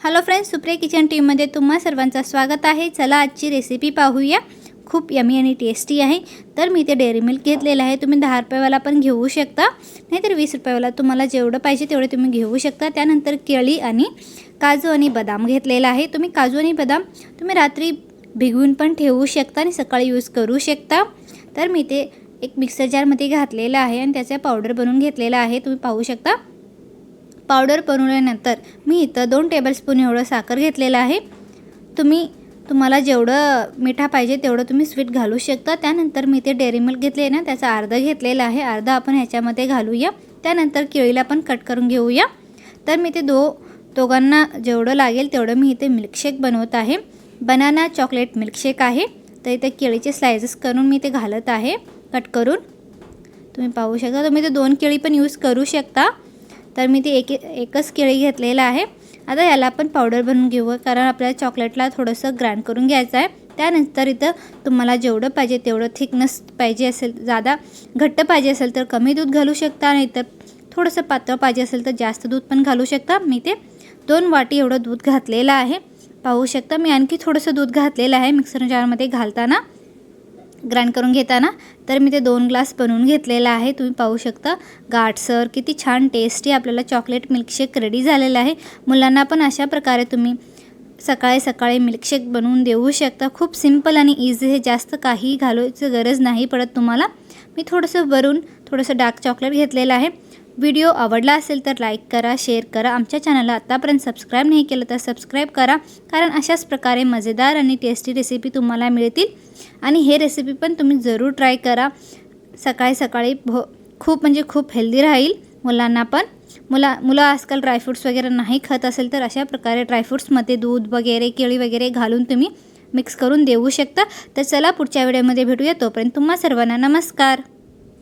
Hello friends, Supriya kitchen टीममध्ये तुम्हा सर्वांचं स्वागत आहे। चला आजची रेसिपी पाहूया। खूप यमी आणि टेस्टी आहे। तर मी ते डेअरी मिल्क घेतलेला आहे। तुम्ही 10 रुपयावाला पण घेऊ शकता, नाहीतर 20 रुपयावाला, तुम्हाला जेवढं पाहिजे तेवढे तुम्ही घेऊ शकता। त्यानंतर केळी आणि काजू आणि बदाम घेतलेला आहे। तुम्ही काजू आणि बदाम तुम्ही रात्री भिजवून पण ठेवू शकता आणि सकाळी यूज करू शकता। तर मी ते एक मिक्सर जारमध्ये घातलेला आहे आणि त्याचा पावडर बनवून घेतलेला आहे। तुम्ही पाहू शकता। पावडर बनवल्यानंतर मी इथं 2 टेबलस्पून एवढं साखर घेतलेलं आहे। तुम्हाला जेवढं मिठा पाहिजे तेवढं तुम्ही स्वीट घालू शकता। त्यानंतर मी ते डेअरी मिल्क घेतले ना, त्याचा अर्धा घेतलेला आहे, अर्धा आपण ह्याच्यामध्ये घालूया। त्यानंतर केळीला पण कट करून घेऊया। तर मी ते दोघांना जेवढं लागेल तेवढं मी इथे मिल्कशेक बनवत आहे। बनाना चॉकलेट मिल्कशेक आहे। तर इथे केळीचे स्लाइसेस करून मी ते घालत आहे कट करून। तुम्ही पाहू शकता। तुम्ही ते 2 केळी पण यूज करू शकता। तर मी ते एकच केळी घेतलेला आहे। आता याला आपण पावडर बनवून घेऊ, कारण आपल्याला चॉकलेटला थोडंसं ग्राइंड करून घ्यायचं आहे। त्यानंतर इथं तुम्हाला जेवढं पाहिजे तेवढं थिकनेस पाहिजे असेल, ज़्यादा घट्ट पाहिजे असेल तर कमी दूध घालू शकता, नाहीतर थोडंसं पातळ पाहिजे असेल तर जास्त दूध पण घालू शकता। मी ते 2 वाटी एवढं दूध घातलेलं आहे। पाहू शकता। मी आणखी थोडंसं दूध घातलेलं आहे मिक्सर जारमध्ये घालताना, ग्राइंड करून घेताना। तर मी ते 2 ग्लास बनवून घेतलेला आहे। तुम्ही पाहू शकता गाठसर किती छान टेस्टी आपल्याला चॉकलेट मिल्कशेक रेडी झालेला आहे। मुलांना पण अशा प्रकारे तुम्ही सकाळी सकाळी मिल्कशेक बनवून देऊ शकता। खूप सिंपल आणि इझी आहे, जास्त काही घालायची गरज नाही पडत तुम्हाला। मी थोडंसं वरून थोडंसं डार्क चॉकलेट घेतलेलं आहे। व्हिडिओ आवडला असेल तर लाईक करा, शेअर करा। आमच्या चॅनलला आतापर्यंत सबस्क्राईब नाही केलं तर सबस्क्राईब करा, कारण अशाच प्रकारे मजेदार आणि टेस्टी रेसिपी तुम्हाला मिळतील। आणि हे रेसिपी पण तुम्ही जरूर ट्राय करा। सकाळी सकाळी खूप म्हणजे खूप हेल्दी राहील मुलांना पण। मुलं आजकाल ड्रायफ्रूट्स वगैरे नाही खात असेल तर अशा प्रकारे ड्रायफ्रूट्समध्ये दूध वगैरे केळी वगैरे घालून तुम्ही मिक्स करून देऊ शकता। तर चला पुढच्या व्हिडिओमध्ये भेटूया। तोपर्यंत तुम्हा सर्वांना नमस्कार।